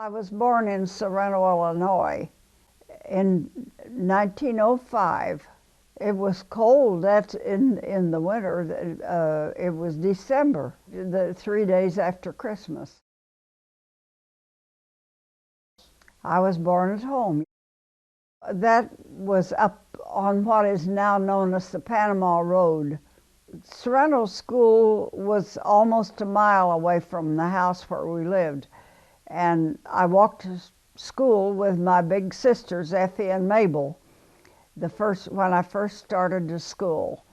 I was born in Sorento, Illinois in 1905. It was cold. That's in the winter. It was December, the 3 days after Christmas. I was born at home. That was up on what is now known as the Panama Road. Sorento School was almost a mile away from the house where we lived. And I walked to school with my big sisters, Effie and Mabel, when I first started to school.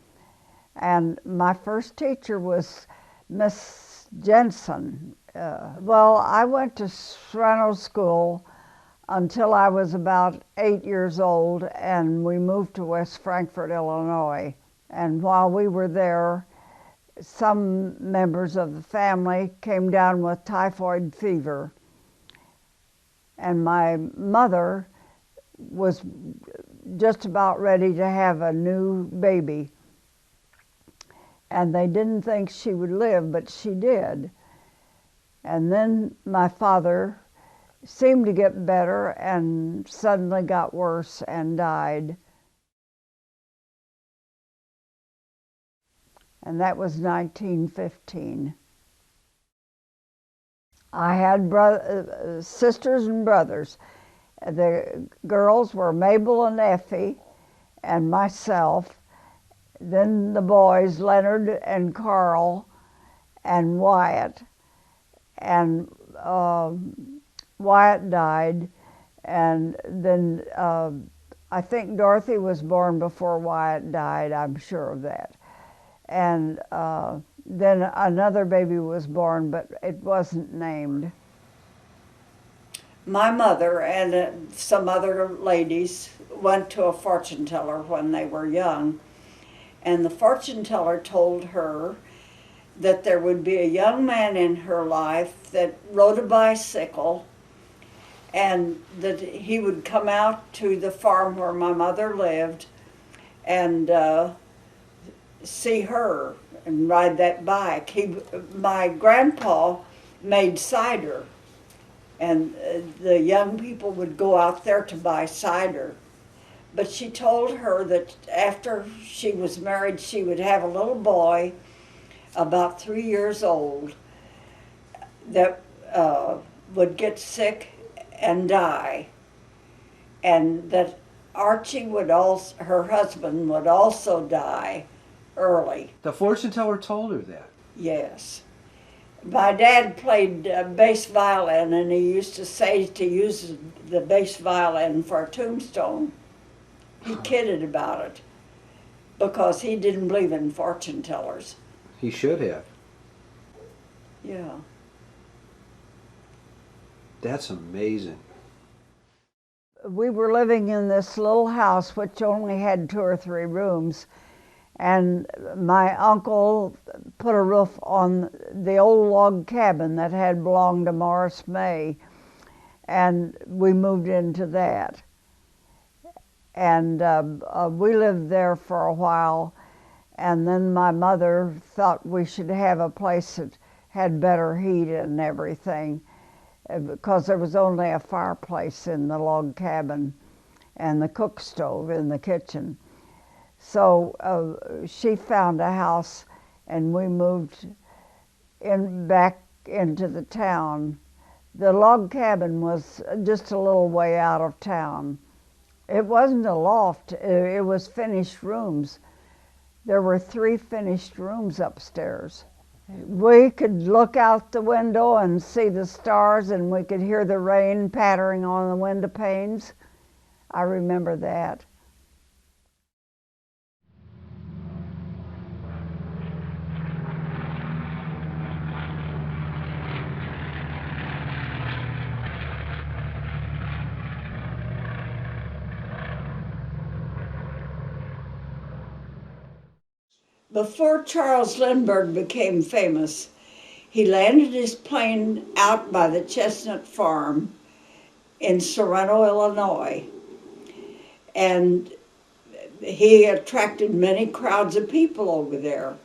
And my first teacher was Miss Jensen. Well, I went to Sorento School until I was about 8 years old, and we moved to West Frankfort, Illinois. And while we were there, some members of the family came down with typhoid fever. And my mother was just about ready to have a new baby. And they didn't think she would live, but she did. And then my father seemed to get better and suddenly got worse and died. And that was 1915. I had sisters and brothers. The girls were Mabel and Effie and myself. Then the boys, Leonard and Carl and Wyatt. And Wyatt died. And then I think Dorothy was born before Wyatt died. I'm sure of that. And then another baby was born, but it wasn't named. My mother and some other ladies went to a fortune teller when they were young, and the fortune teller told her that there would be a young man in her life that rode a bicycle, and that he would come out to the farm where my mother lived and see her and ride that bike. My grandpa made cider, and the young people would go out there to buy cider. But she told her that after she was married, she would have a little boy about 3 years old that would get sick and die, and that Archie would also, her husband, would also die early. The fortune teller told her that? Yes. My dad played bass violin, and he used to say to use the bass violin for a tombstone. He kidded about it because he didn't believe in fortune tellers. He should have. Yeah. That's amazing. We were living in this little house which only had 2 or 3 rooms. And my uncle put a roof on the old log cabin that had belonged to Morris May, and we moved into that. And we lived there for a while, and then my mother thought we should have a place that had better heat and everything, because there was only a fireplace in the log cabin and the cook stove in the kitchen. So she found a house, and we moved back into the town. The log cabin was just a little way out of town. It wasn't a loft, it was finished rooms. There were 3 finished rooms upstairs. We could look out the window and see the stars, and we could hear the rain pattering on the window panes. I remember that. Before Charles Lindbergh became famous, he landed his plane out by the Chestnut Farm in Sorento, Illinois. And he attracted many crowds of people over there.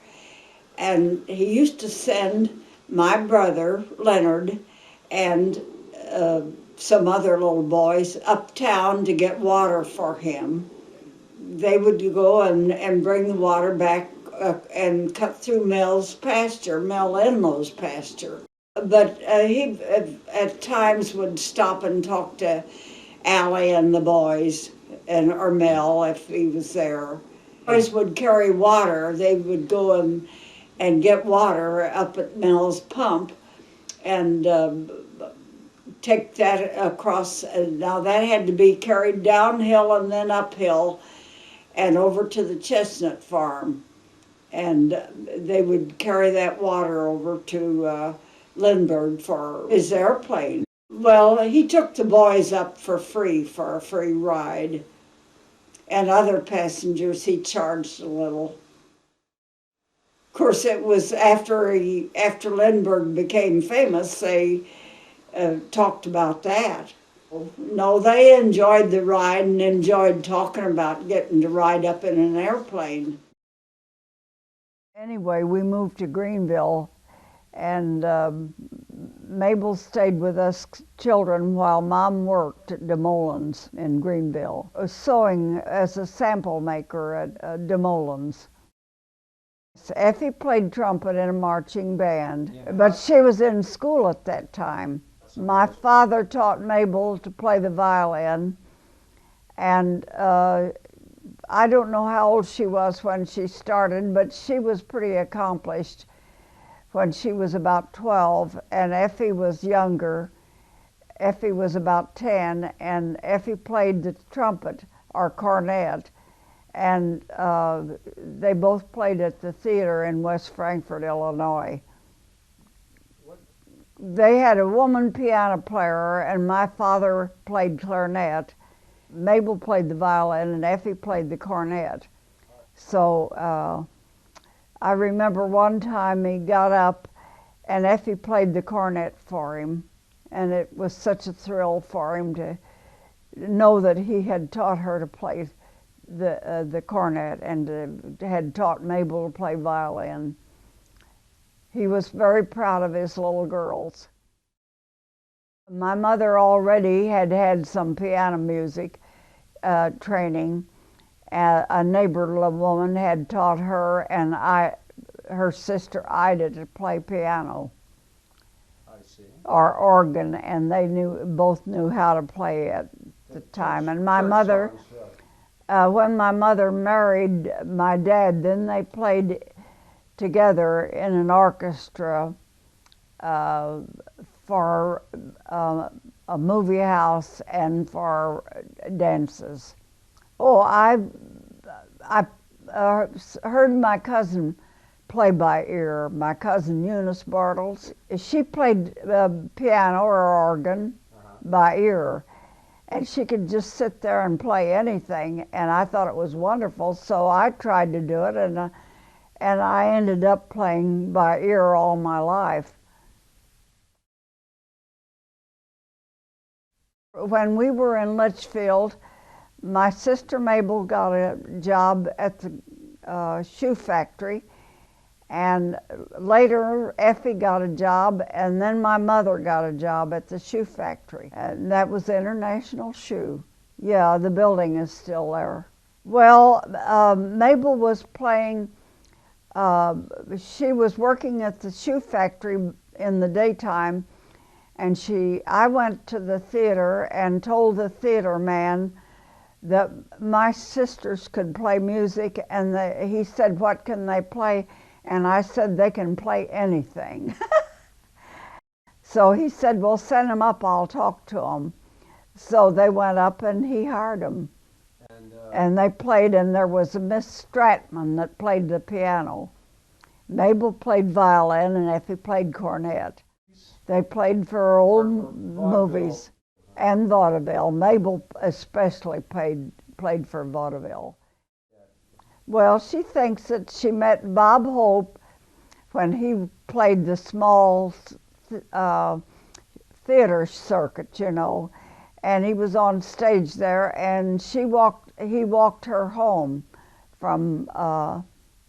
And he used to send my brother, Leonard, and some other little boys uptown to get water for him. They would go and bring the water back and cut through Mel's pasture, Mel Enloe's pasture. But he at times would stop and talk to Allie and the boys, or Mel if he was there. Boys would carry water. They would go and get water up at Mel's pump and take that across. Now that had to be carried downhill and then uphill and over to the chestnut farm. And they would carry that water over to Lindbergh for his airplane. Well, he took the boys up for a free ride. And other passengers he charged a little. Of course, it was after Lindbergh became famous, they talked about that. No, they enjoyed the ride and enjoyed talking about getting to ride up in an airplane. Anyway, we moved to Greenville, and Mabel stayed with us children while Mom worked at DeMoulin's in Greenville, sewing as a sample maker at DeMoulin's. Effie played trumpet in a marching band, but she was in school at that time. My father taught Mabel to play the violin, and I don't know how old she was when she started, but she was pretty accomplished when she was about 12, and Effie was younger. Effie was about 10, and Effie played the trumpet or cornet, and they both played at the theater in West Frankfort, Illinois. They had a woman piano player, and my father played clarinet. Mabel played the violin, and Effie played the cornet. So I remember one time he got up, and Effie played the cornet for him, and it was such a thrill for him to know that he had taught her to play the cornet and had taught Mabel to play violin. He was very proud of his little girls. My mother already had had some piano music training. A neighbor woman had taught her and her sister Ida to play piano. I see. Or organ, and they both knew how to play at the time. And my mother, when my mother married my dad, then they played together in an orchestra for a movie house and for dances. Oh, I heard my cousin play by ear. My cousin Eunice Bartles, she played piano or organ by ear, and she could just sit there and play anything. And I thought it was wonderful, so I tried to do it, and I ended up playing by ear all my life. When we were in Litchfield, my sister Mabel got a job at the shoe factory, and later Effie got a job, and then my mother got a job at the shoe factory, and that was International Shoe. Yeah, the building is still there. Well, Mabel was playing, she was working at the shoe factory in the daytime, and I went to the theater and told the theater man that my sisters could play music, and he said, "What can they play?" And I said, "They can play anything." So he said, "Well, send them up, I'll talk to them." So they went up and he hired them. And they played, and there was a Miss Stratman that played the piano. Mabel played violin, and Effie played cornet. They played for old movies and vaudeville. Mabel especially played for vaudeville. Well, she thinks that she met Bob Hope when he played the small theater circuit, you know, and he was on stage there, and he walked her home from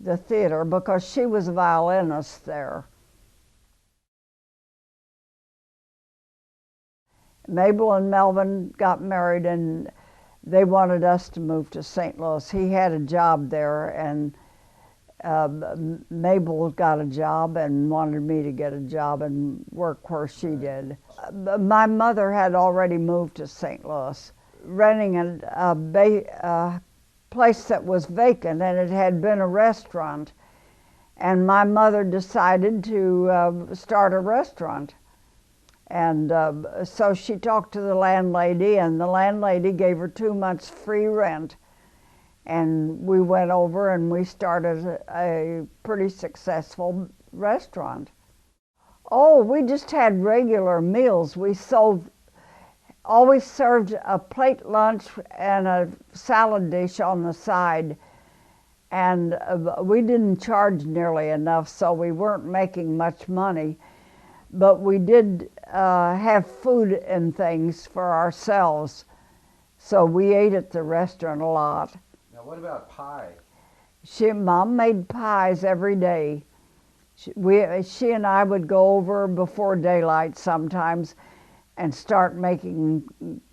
the theater because she was a violinist there. Mabel and Melvin got married, and they wanted us to move to St. Louis. He had a job there, and Mabel got a job and wanted me to get a job and work where she did. My mother had already moved to St. Louis, renting a place that was vacant, and it had been a restaurant. And my mother decided to start a restaurant. And so she talked to the landlady, and the landlady gave her 2 months free rent. And we went over and we started a pretty successful restaurant. Oh, we just had regular meals. We always served a plate lunch and a salad dish on the side. And we didn't charge nearly enough, so we weren't making much money. But we did have food and things for ourselves. So we ate at the restaurant a lot. Now, what about pie? Mom made pies every day. She and I would go over before daylight sometimes and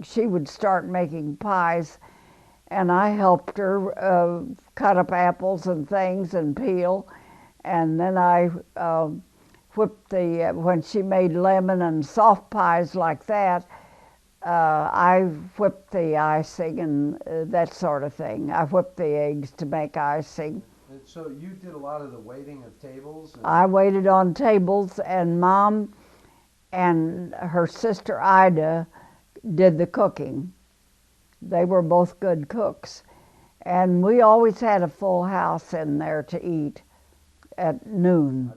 she would start making pies, and I helped her cut up apples and things and peel, and then I whipped when she made lemon and soft pies like that, I whipped the icing and that sort of thing. I whipped the eggs to make icing. And so you did a lot of the waiting of tables? I waited on tables, and Mom and her sister Ida did the cooking. They were both good cooks. And we always had a full house in there to eat at noon.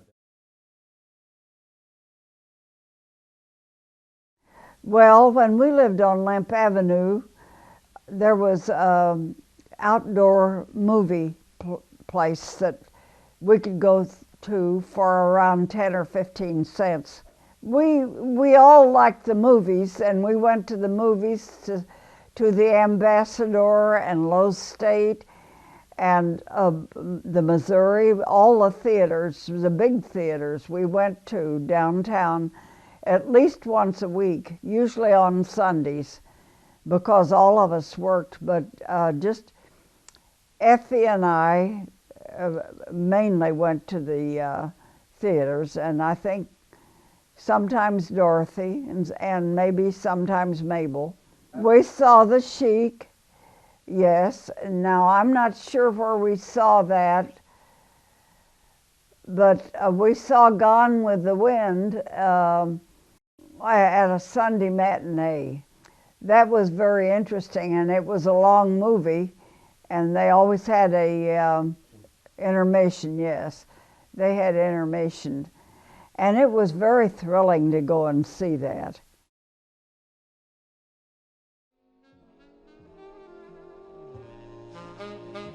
Well, when we lived on Lemp Avenue, there was an outdoor movie place that we could go to for around 10 or 15 cents. We all liked the movies, and we went to the movies to the Ambassador and Lowe's State and the Missouri, all the theaters, the big theaters we went to downtown at least once a week, usually on Sundays, because all of us worked, but just Effie and I mainly went to the theaters, and I think sometimes Dorothy and maybe sometimes Mabel. We saw The Sheik, yes. Now, I'm not sure where we saw that, but we saw Gone with the Wind at a Sunday matinee. That was very interesting, and it was a long movie, and they always had a intermission, yes. They had intermission, and it was very thrilling to go and see that.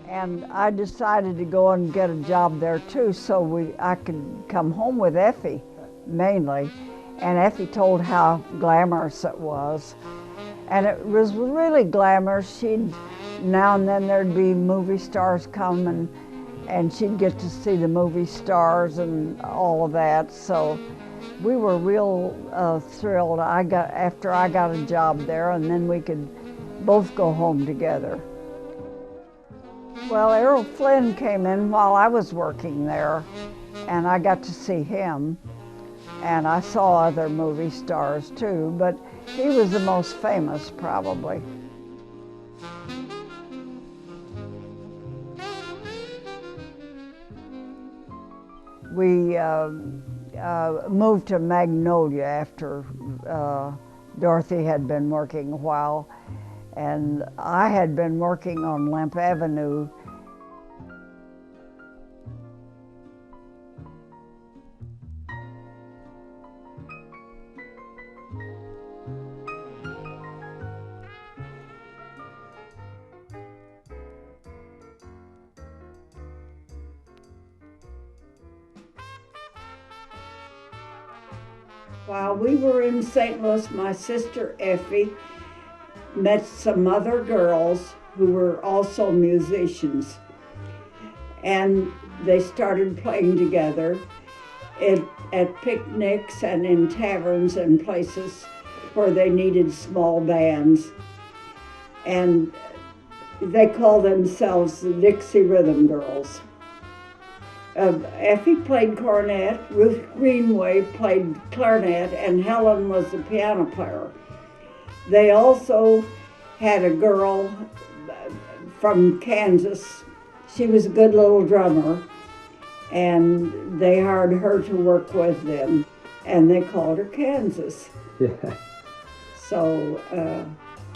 And I decided to go and get a job there too, so I could come home with Effie, mainly. And Effie told how glamorous it was. And it was really glamorous. Now and then there'd be movie stars come, and she'd get to see the movie stars and all of that. So we were real thrilled after I got a job there, and then we could both go home together. Well, Errol Flynn came in while I was working there, and I got to see him. And I saw other movie stars too, but he was the most famous probably. We moved to Magnolia after Dorothy had been working a while, and I had been working on Lemp Avenue. While we were in St. Louis, my sister Effie met some other girls who were also musicians, and they started playing together at picnics and in taverns and places. where they needed small bands. And they call themselves the Dixie Rhythm Girls. Effie played cornet, Ruth Greenway played clarinet, and Helen was the piano player. They also had a girl from Kansas. She was a good little drummer, and they hired her to work with them, and they called her Kansas. Yeah. So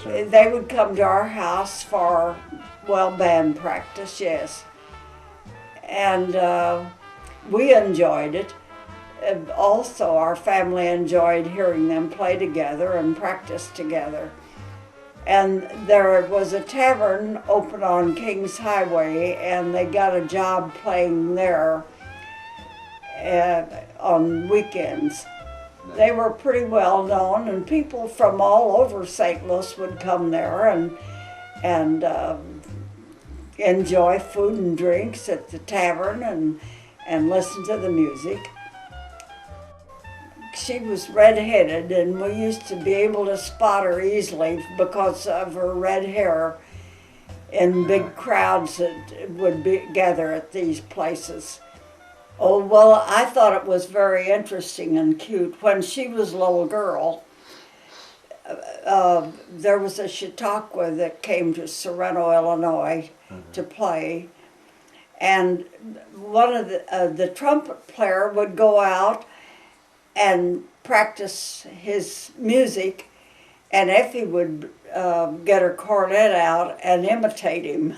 they would come to our house for, well, band practice, yes. And we enjoyed it. Also, our family enjoyed hearing them play together and practice together. And there was a tavern open on Kings Highway, and they got a job playing there on weekends. They were pretty well known, and people from all over St. Louis would come there and enjoy food and drinks at the tavern and listen to the music. She was red-headed, and we used to be able to spot her easily because of her red hair in big crowds that would gather at these places. Oh, well, I thought it was very interesting and cute. When she was a little girl, there was a Chautauqua that came to Sorento, Illinois, to play, and one of the trumpet player would go out and practice his music, and Effie would get her cornet out and imitate him.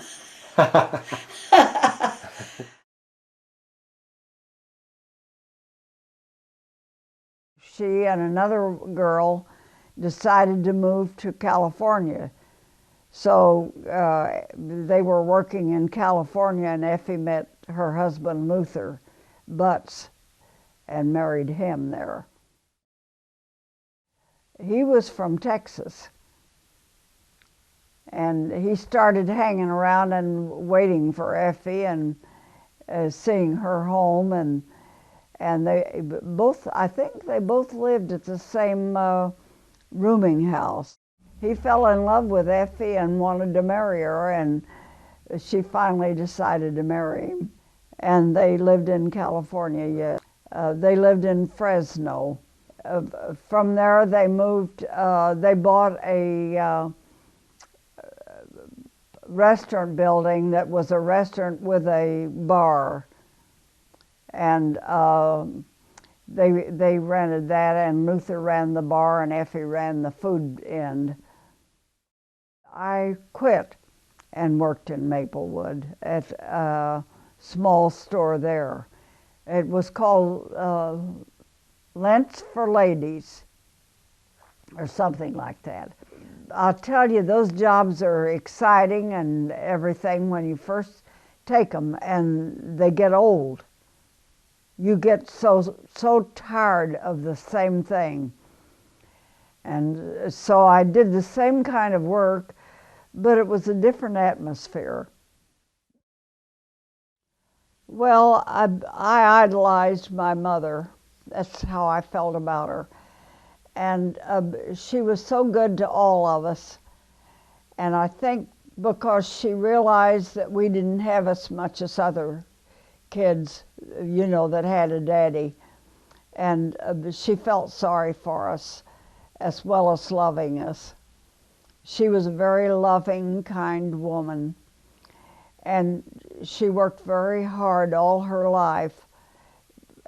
She and another girl decided to move to California. So they were working in California, and Effie met her husband Luther Butts and married him there. He was from Texas, and he started hanging around and waiting for Effie and seeing her home, and they both, I think they both lived at the same rooming house. He fell in love with Effie and wanted to marry her, and she finally decided to marry him. And they lived in California, yes. They lived in Fresno. From there they moved, they bought a restaurant building that was a restaurant with a bar. And they rented that, and Luther ran the bar and Effie ran the food end. I quit and worked in Maplewood at a small store there. It was called Lents for Ladies or something like that. I'll tell you, those jobs are exciting and everything when you first take them, and they get old. You get so tired of the same thing. And so I did the same kind of work, but it was a different atmosphere. Well, I idolized my mother. That's how I felt about her. And she was so good to all of us. And I think because she realized that we didn't have as much as other kids, you know, that had a daddy. And she felt sorry for us as well as loving us. She was a very loving, kind woman. And she worked very hard all her life.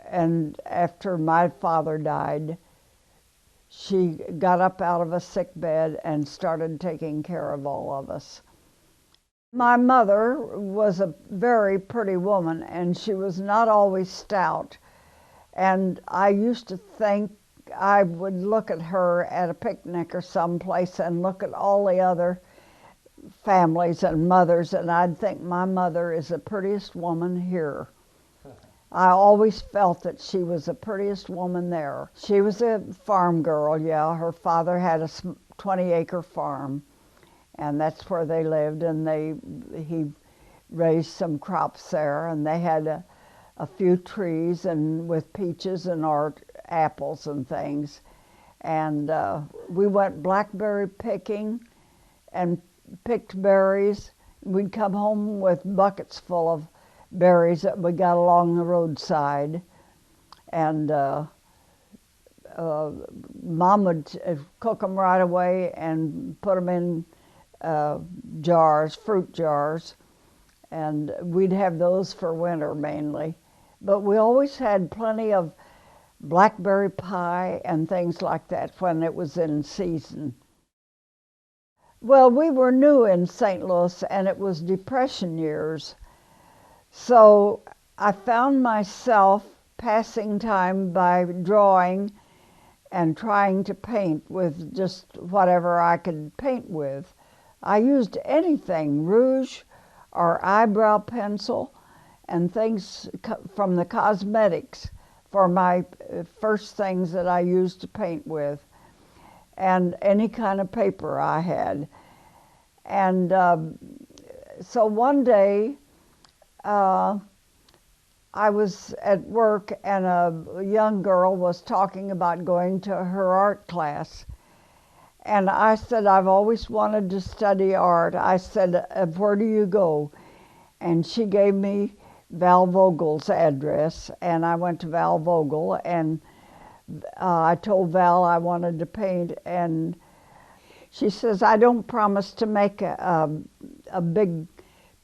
And after my father died, she got up out of a sick bed and started taking care of all of us. My mother was a very pretty woman, and she was not always stout. And I used to think I would look at her at a picnic or someplace and look at all the other families and mothers, and I'd think my mother is the prettiest woman here. I always felt that she was the prettiest woman there. She was a farm girl, yeah. Her father had a 20-acre farm, and that's where they lived, and he raised some crops there, and they had a few trees and with peaches and apples and things. And we went blackberry picking and picked berries. We'd come home with buckets full of berries that we got along the roadside. And Mom would cook them right away and put them in jars, fruit jars. And we'd have those for winter mainly. But we always had plenty of blackberry pie and things like that when it was in season. Well, we were new in St. Louis and it was Depression years. So I found myself passing time by drawing and trying to paint with just whatever I could paint with. I used anything, rouge or eyebrow pencil and things from the cosmetics for my first things that I used to paint with, and any kind of paper I had. And so one day I was at work and a young girl was talking about going to her art class. And I said, I've always wanted to study art. I said, where do you go? And she gave me Val Vogel's address, and I went to Val Vogel, and I told Val I wanted to paint, and she says, I don't promise to make a big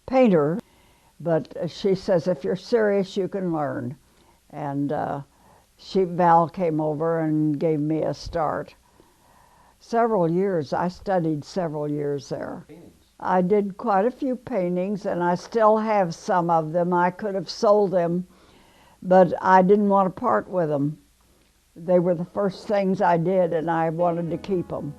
painter, but she says, if you're serious, you can learn. And Val came over and gave me a start. Several years, I studied several years there. Paintings. I did quite a few paintings, and I still have some of them. I could have sold them, but I didn't want to part with them. They were the first things I did, and I wanted to keep them.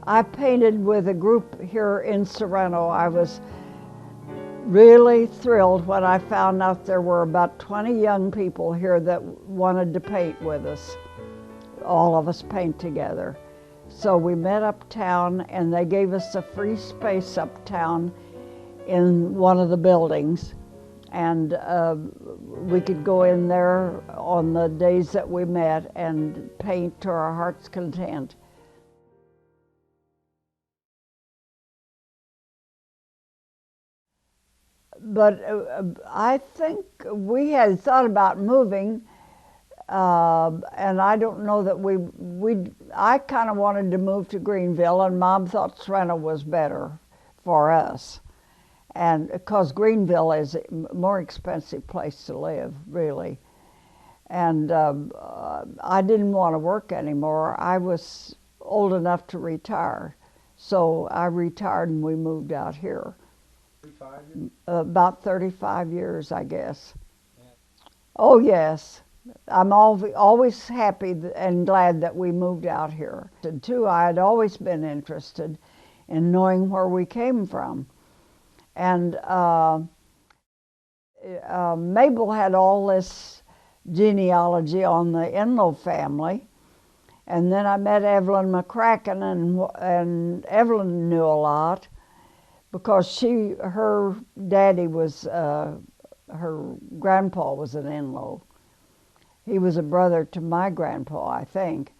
I painted with a group here in Sorento. I was really thrilled when I found out there were about 20 young people here that wanted to paint with us. All of us paint together. So we met uptown, and they gave us a free space uptown in one of the buildings. And we could go in there on the days that we met and paint to our heart's content. But I think we had thought about moving, and I don't know that I kind of wanted to move to Greenville, and Mom thought Sorento was better for us. And because Greenville is a more expensive place to live, really. And I didn't want to work anymore. I was old enough to retire. So I retired and we moved out here. 35 years? About 35 years, I guess. Yeah. Oh, yes. I'm always happy and glad that we moved out here. And too, I had always been interested in knowing where we came from. And Mabel had all this genealogy on the Enloe family. And then I met Evelyn McCracken, and Evelyn knew a lot because her daddy was, her grandpa was an Enloe. He was a brother to my grandpa, I think.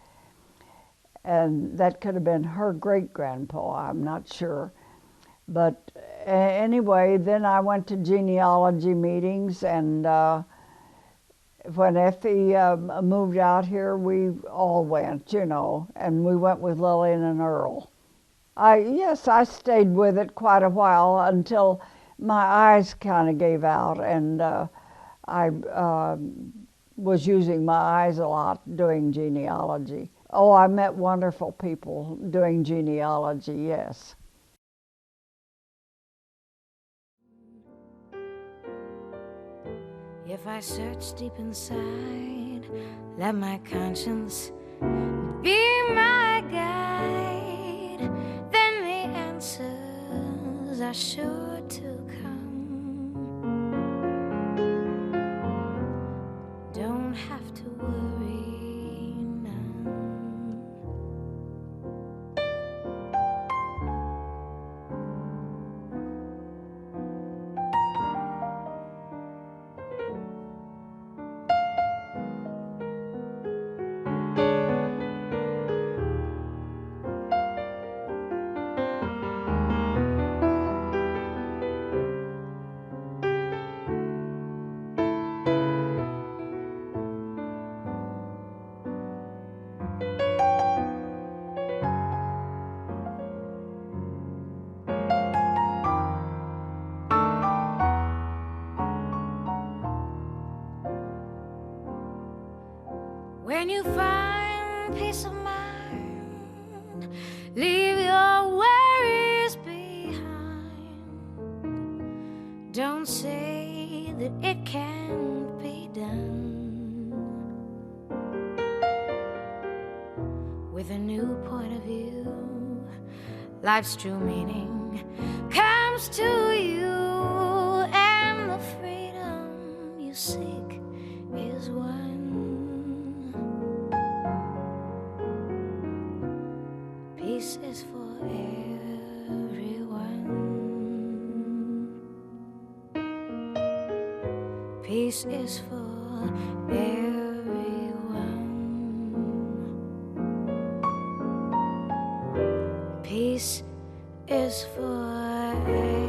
And that could have been her great-grandpa, I'm not sure. But anyway, then I went to genealogy meetings, and when Effie moved out here, we all went, you know, and we went with Lillian and Earl. Yes, I stayed with it quite a while until my eyes kind of gave out, and I was using my eyes a lot doing genealogy. Oh, I met wonderful people doing genealogy, yes. If I search deep inside, let my conscience be my guide, then the answers are sure to come. Don't have to worry none. When you find peace of mind, leave your worries behind. Don't say that it can't be done. With a new point of view, life's true meaning comes to you, and the freedom you seek is won. Peace is for everyone. Peace is for everyone. Peace is for everyone.